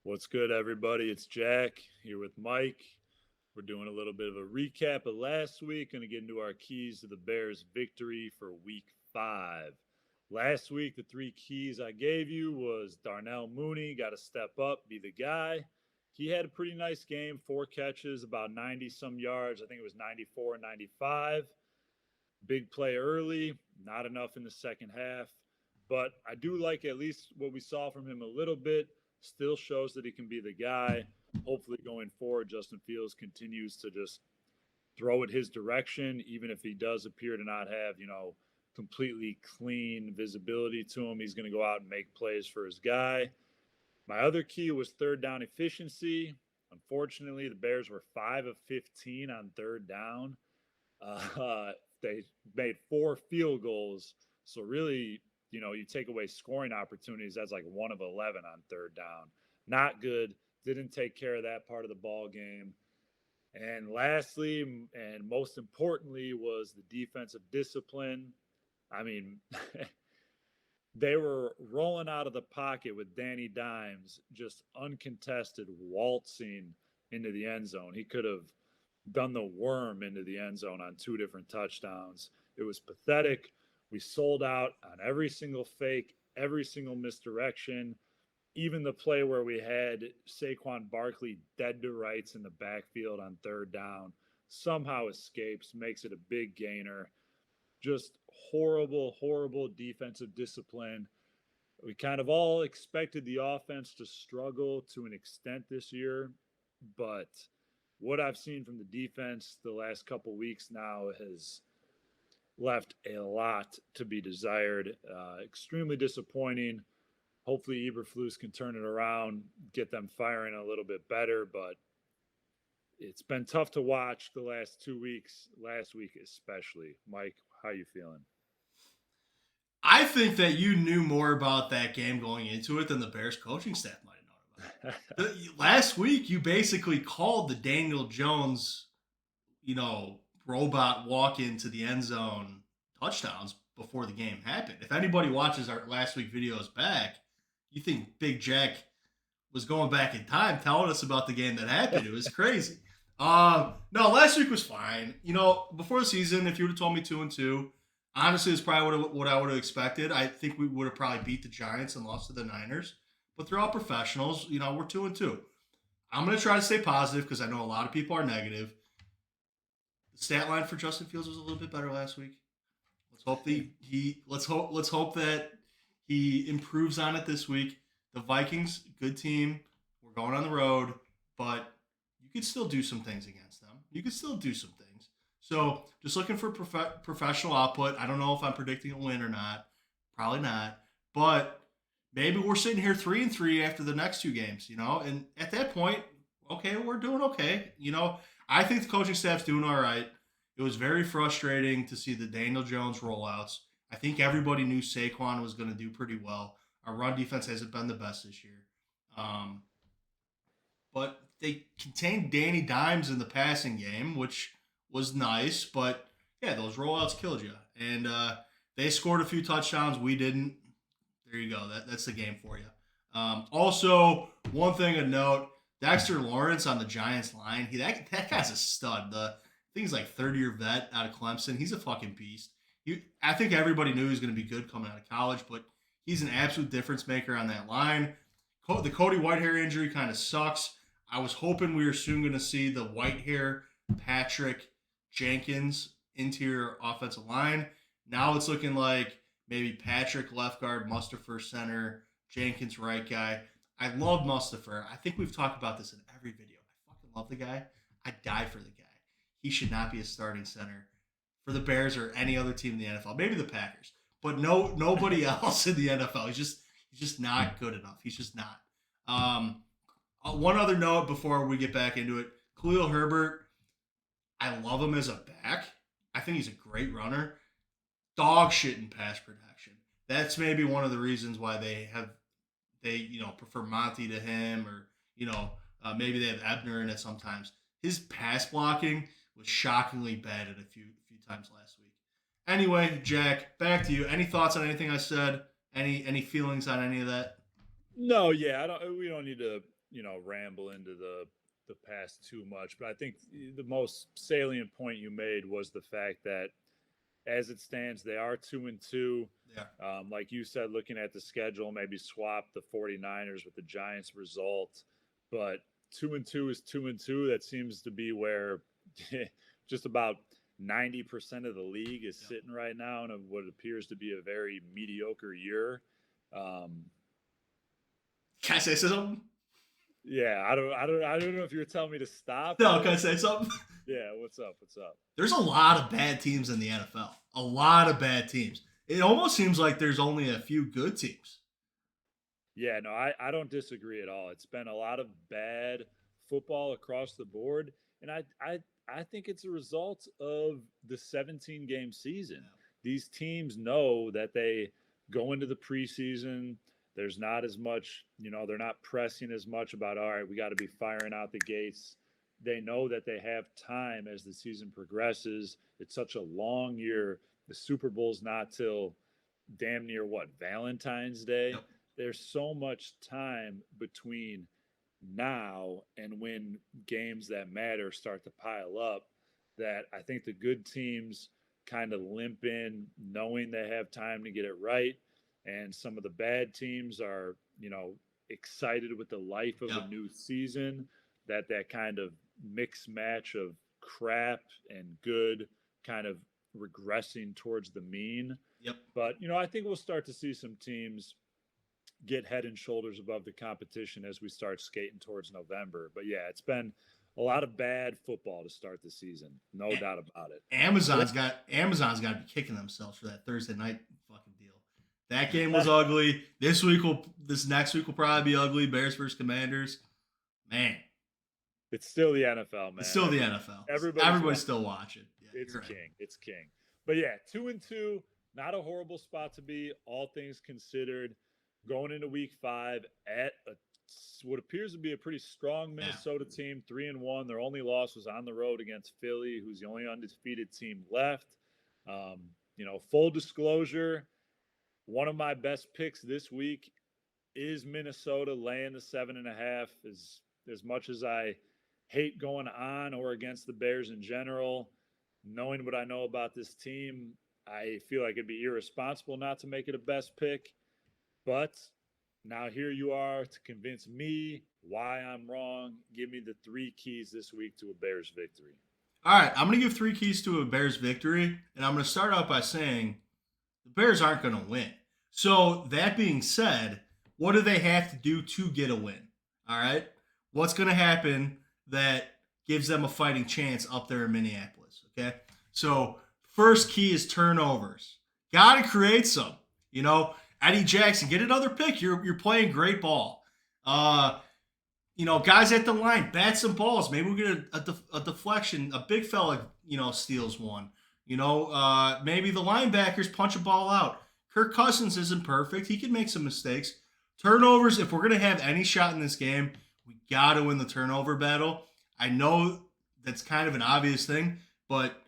What's good, everybody? It's Jack here with Mike. We're doing a little bit of a recap of last week. Going to get into our keys to the Bears' victory for Week 5. Last week, the three keys I gave you was Darnell Mooney got to step up, be the guy. He had a pretty nice game, 4 catches, about 90 some yards. I think it was 94 and 95. Big play early, not enough in the second half. But I do like at least what we saw from him a little bit. Still shows that he can be the guy. Hopefully, going forward, Justin Fields continues to just throw it his direction, even if he does appear to not have, completely clean visibility to him. He's going to go out and make plays for his guy. My other key was third down efficiency. Unfortunately, the Bears were 5 of 15 on third down. They made 4 field goals. So really, you take away scoring opportunities. That's like 1 of 11 on third down. Not good. Didn't take care of that part of the ball game. And lastly, and most importantly, was the defensive discipline. I mean, they were rolling out of the pocket with Danny Dimes, just uncontested, waltzing into the end zone. He could have done the worm into the end zone on 2 different touchdowns. It was pathetic. We sold out on every single fake, every single misdirection. Even the play where we had Saquon Barkley dead to rights in the backfield on third down somehow escapes, makes it a big gainer. Just horrible, horrible defensive discipline. We kind of all expected the offense to struggle to an extent this year, but what I've seen from the defense the last couple weeks now has left a lot to be desired. Extremely disappointing. Hopefully, Eberflus can turn it around, get them firing a little bit better, but it's been tough to watch the last 2 weeks, last week especially. Mike, how you feeling? I think that you knew more about that game going into it than the Bears coaching staff might have known about it. Last week, you basically called the Daniel Jones, robot walk into the end zone touchdowns before the game happened. If anybody watches our last week videos back, you think Big Jack was going back in time telling us about the game that happened. It was crazy. No, last week was fine. Before the season, if you would have told me 2-2, honestly, it's probably what I would have expected. I think we would have probably beat the Giants and lost to the Niners. But they're all professionals. We're 2-2. I'm going to try to stay positive because I know a lot of people are negative. The stat line for Justin Fields was a little bit better last week. Let's hope that he improves on it this week. The Vikings, good team. We're going on the road, but you could still do some things against them. You could still do some things. So just looking for professional output. I don't know if I'm predicting a win or not. Probably not. But maybe we're sitting here 3-3 after the next 2 games, and at that point, okay, we're doing okay. I think the coaching staff's doing all right. It was very frustrating to see the Daniel Jones rollouts. I think everybody knew Saquon was going to do pretty well. Our run defense hasn't been the best this year. But they contained Danny Dimes in the passing game, which was nice. But yeah, those rollouts killed you. And they scored a few touchdowns. We didn't. There you go. That's the game for you. Also, one thing to note: Dexter Lawrence on the Giants line. That guy's a stud. I think he's like 30-year vet out of Clemson. He's a fucking beast. I think everybody knew he was going to be good coming out of college, but he's an absolute difference maker on that line. The Cody Whitehair injury kind of sucks. I was hoping we were soon going to see the Whitehair, Patrick, Jenkins interior offensive line. Now it's looking like maybe Patrick left guard, Mustipher center, Jenkins right guy. I love Mustipher. I think we've talked about this in every video. I fucking love the guy. I die for the guy. He should not be a starting center for the Bears or any other team in the NFL. Maybe the Packers, but nobody else in the NFL. He's just not good enough. He's just not. One other note before we get back into it: Khalil Herbert. I love him as a back. I think he's a great runner. Dog shit in pass protection. That's maybe one of the reasons why they prefer Monty to him, or maybe they have Ebner in it sometimes. His pass blocking was shockingly bad at a few times last week. Anyway, Jack, back to you. Any thoughts on anything I said? Any feelings on any of that? No, yeah, we don't need to ramble into the past too much, but I think the most salient point you made was the fact that as it stands, they are 2-2. Yeah. Like you said, looking at the schedule, maybe swap the 49ers with the Giants result, but 2-2 is 2-2. That seems to be where just about 90% of the league is sitting right now in what appears to be a very mediocre year. Can I say something? Yeah, I don't know if you were telling me to stop. No, can I say something? Yeah, what's up? What's up? There's a lot of bad teams in the NFL. A lot of bad teams. It almost seems like there's only a few good teams. Yeah, no, I don't disagree at all. It's been a lot of bad football across the board, and I think it's a result of the 17-game season. These teams know that they go into the preseason. There's not as much, they're not pressing as much about, all right, we got to be firing out the gates. They know that they have time as the season progresses. It's such a long year. The Super Bowl's not till damn near Valentine's Day. Yep. There's so much time between now and when games that matter start to pile up that I think the good teams kind of limp in knowing they have time to get it right. And some of the bad teams are, excited with the life of a new season, that kind of mix match of crap and good kind of regressing towards the mean. Yep. But, I think we'll start to see some teams get head and shoulders above the competition as we start skating towards November. But yeah, it's been a lot of bad football to start the season. No doubt about it. Amazon's got to be kicking themselves for that Thursday night fucking deal. That game was ugly. This next week will probably be ugly. Bears versus Commanders. Man. It's still the NFL, man. It's still the NFL. Everybody's still watching. Yeah, it's king. Right. It's king. But yeah, 2-2, not a horrible spot to be, all things considered. Going into week 5 at what appears to be a pretty strong Minnesota team, 3-1. Their only loss was on the road against Philly, who's the only undefeated team left. Full disclosure, one of my best picks this week is Minnesota laying the 7.5. As much as I hate going on or against the Bears in general, knowing what I know about this team, I feel like it'd be irresponsible not to make it a best pick. But now here you are to convince me why I'm wrong. Give me the 3 keys this week to a Bears victory. All right, I'm going to give 3 keys to a Bears victory, and I'm going to start out by saying the Bears aren't going to win. So that being said, what do they have to do to get a win? All right, what's going to happen that gives them a fighting chance up there in Minneapolis? Okay, so first key is turnovers. Got to create some. Eddie Jackson, get another pick. You're playing great ball. Guys at the line, bat some balls. Maybe we get a deflection. A big fella, steals one. Maybe the linebackers punch a ball out. Kirk Cousins isn't perfect. He can make some mistakes. Turnovers, if we're going to have any shot in this game, we got to win the turnover battle. I know that's kind of an obvious thing, but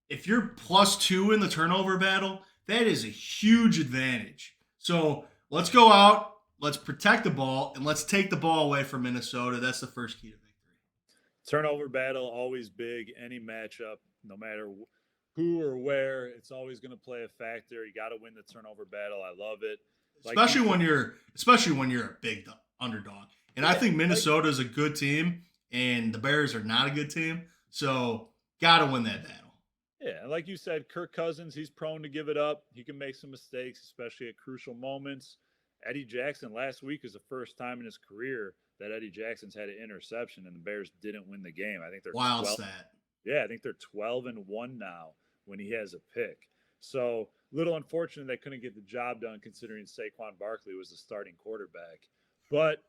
if you're +2 in the turnover battle, that is a huge advantage. So let's go out, let's protect the ball, and let's take the ball away from Minnesota. That's the first key to victory. Turnover battle, always big. Any matchup, no matter who or where, it's always going to play a factor. You got to win the turnover battle. I love it. Especially when you're a big underdog. And I think Minnesota is a good team, and the Bears are not a good team. So got to win that battle. Yeah, like you said, Kirk Cousins, he's prone to give it up. He can make some mistakes, especially at crucial moments. Eddie Jackson, last week is the first time in his career that Eddie Jackson's had an interception and the Bears didn't win the game. I think they're wild stat. Yeah, I think they're 12-1 now when he has a pick. So, little unfortunate they couldn't get the job done considering Saquon Barkley was the starting quarterback. But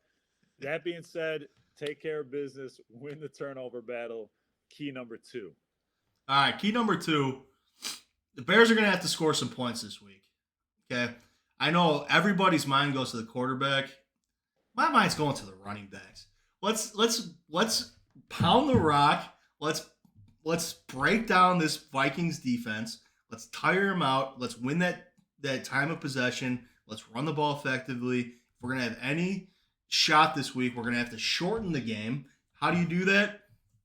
that being said, take care of business, win the turnover battle. Key number 2. All right, key number 2, the Bears are going to have to score some points this week. Okay? I know everybody's mind goes to the quarterback. My mind's going to the running backs. Let's pound the rock. Let's break down this Vikings defense. Let's tire them out. Let's win that time of possession. Let's run the ball effectively. If we're going to have any shot this week. We're going to have to shorten the game. How do you do that?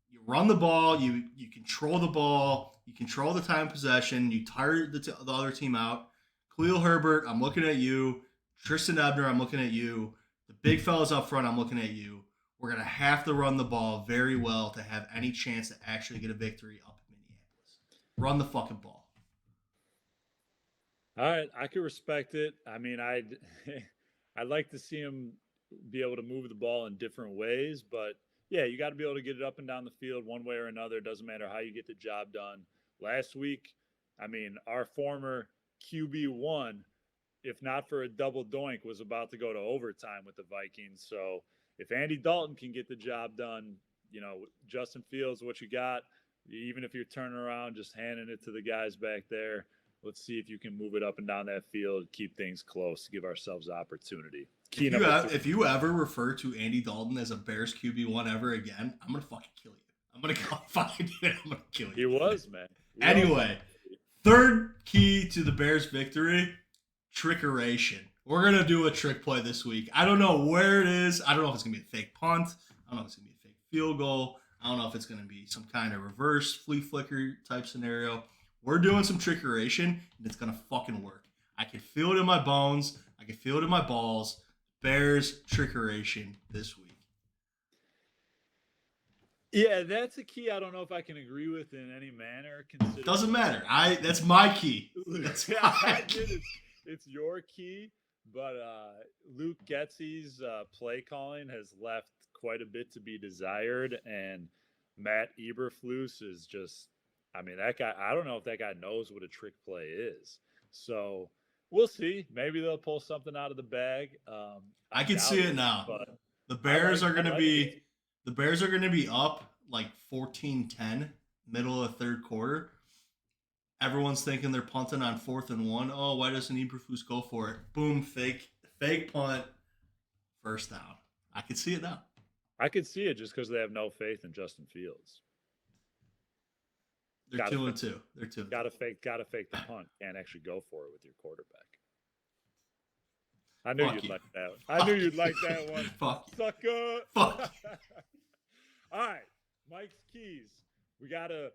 You run the ball. You control the ball. You control the time of possession. You tire the other team out. Khalil Herbert, I'm looking at you. Tristan Ebner, I'm looking at you. The big fellas up front, I'm looking at you. We're going to have to run the ball very well to have any chance to actually get a victory up in Minneapolis. Run the fucking ball. All right, I can respect it. I mean, I'd like to see him be able to move the ball in different ways, but yeah, you got to be able to get it up and down the field one way or another. It doesn't matter how you get the job done. Last week, I mean, our former QB1, if not for a double doink, was about to go to overtime with the Vikings. So if Andy Dalton can get the job done, you know, Justin Fields, what you got, even if you're turning around, just handing it to the guys back there. Let's see if you can move it up and down that field, keep things close, give ourselves opportunity. If you ever refer to Andy Dalton as a Bears QB1 ever again, I'm going to fucking kill you. I'm going to go find you and I'm going to kill you. He was, man. Anyway, third key to the Bears' victory, trickeration. We're going to do a trick play this week. I don't know where it is. I don't know if it's going to be a fake punt. I don't know if it's going to be a fake field goal. I don't know if it's going to be some kind of reverse flea flicker type scenario. We're doing some trickeration, and it's going to fucking work. I can feel it in my bones. I can feel it in my balls. Bears trickeration this week. Yeah, that's a key I don't know if I can agree with in any manner. Doesn't matter. That's my key. That's my key. It's your key, but Luke Getsy's play calling has left quite a bit to be desired, and Matt Eberflus is just, I mean, that guy, I don't know if that guy knows what a trick play is. So we'll see. Maybe they'll pull something out of the bag. I can see it now. The Bears are going to be the Bears are going to be up like 14-10 middle of the third quarter. Everyone's thinking they're punting on 4th and 1. Oh, why doesn't Eberflus go for it? Boom, fake punt, first down. I can see it now. I could see it just because they have no faith in Justin Fields. They're 2-2. They're 2. Gotta fake the punt. Can't actually go for it with your quarterback. I knew you'd like that one. I knew you'd like that one. Fuck. Sucker. Fuck. All right. Mike's keys. We gotta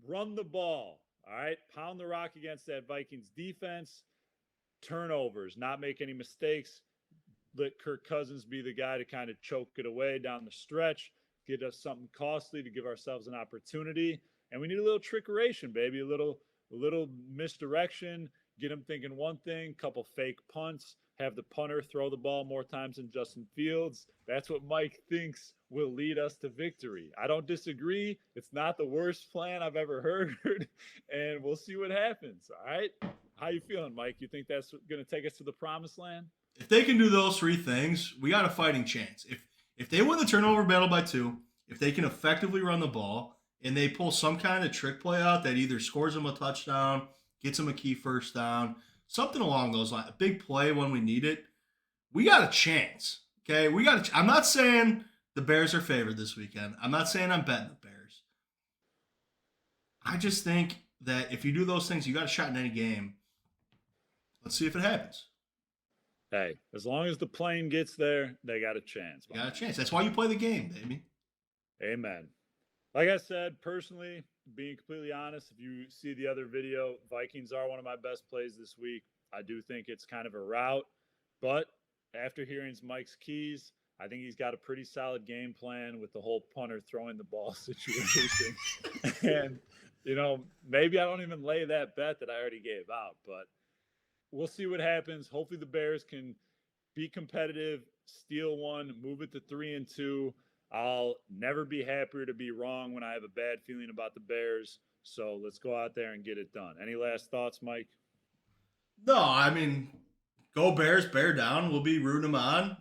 run the ball. All right. Pound the rock against that Vikings defense. Turnovers. Not make any mistakes. Let Kirk Cousins be the guy to kind of choke it away down the stretch. Get us something costly to give ourselves an opportunity. And we need a little trickeration, baby. A little misdirection. Get them thinking one thing, couple fake punts, have the punter throw the ball more times than Justin Fields. That's what Mike thinks will lead us to victory. I don't disagree. It's not the worst plan I've ever heard, and we'll see what happens, all right? How you feeling, Mike? You think that's going to take us to the promised land? If they can do those three things, we got a fighting chance. If they win the turnover battle by 2, if they can effectively run the ball, and they pull some kind of trick play out that either scores them a touchdown, gets them a key first down, something along those lines, a big play when we need it, we got a chance. Okay, I'm not saying the Bears are favored this weekend. I'm not saying I'm betting the Bears. I just think that if you do those things, you got a shot in any game. Let's see if it happens. Hey, as long as the plane gets there, they got a chance. You got a chance. That's why you play the game, baby. Amen. Like I said, personally, being completely honest, if you see the other video, Vikings are one of my best plays this week. I do think it's kind of a route, but after hearing Mike's keys, I think he's got a pretty solid game plan with the whole punter throwing the ball situation. And, you know, maybe I don't even lay that bet that I already gave out, but we'll see what happens. Hopefully the Bears can be competitive, steal one, move it to 3-2. I'll never be happier to be wrong when I have a bad feeling about the Bears. So let's go out there and get it done. Any last thoughts, Mike? No, I mean, go Bears, bear down. We'll be rooting them on.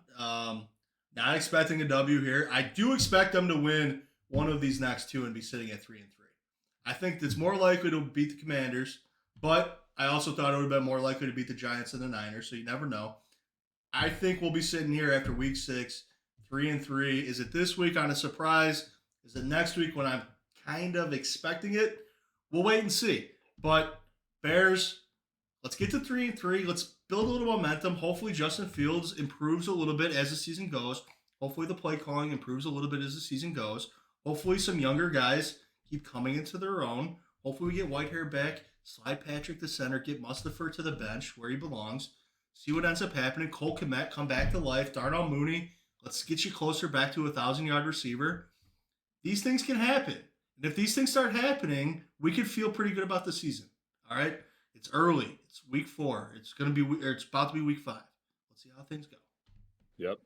Not expecting a W here. I do expect them to win one of these next 2 and be sitting at 3-3. I think it's more likely to beat the Commanders, but I also thought it would have been more likely to beat the Giants and the Niners, so you never know. I think we'll be sitting here after week 6, 3-3. Is it this week on a surprise? Is it next week when I'm kind of expecting it? We'll wait and see. But Bears, let's get to 3-3. Let's build a little momentum. Hopefully, Justin Fields improves a little bit as the season goes. Hopefully, the play calling improves a little bit as the season goes. Hopefully, some younger guys keep coming into their own. Hopefully, we get Whitehair back, slide Patrick to center, get Mustipher to the bench where he belongs. See what ends up happening. Cole Kmet come back to life. Darnell Mooney, let's get you closer back to a 1,000-yard receiver. These things can happen. And if these things start happening, we could feel pretty good about the season. All right? It's early. It's week 4. It's about to be week 5. Let's see how things go. Yep.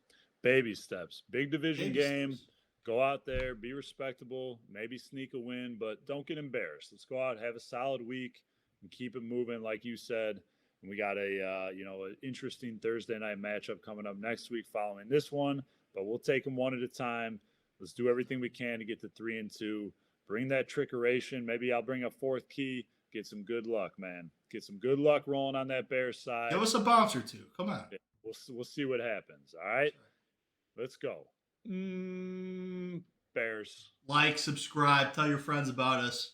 Baby steps. Big division Baby game. steps. Go out there, be respectable, maybe sneak a win, but don't get embarrassed. Let's go out, have a solid week, and keep it moving, like you said. And we got an interesting Thursday night matchup coming up next week following this one, but we'll take them one at a time. Let's do everything we can to get to 3-2. Bring that trickeration. Maybe I'll bring a 4th key. Get some good luck, man. Get some good luck rolling on that Bears side. Give us a bounce or two. Come on. Yeah, we'll see what happens. All right, let's go. Bears. Like, subscribe, tell your friends about us.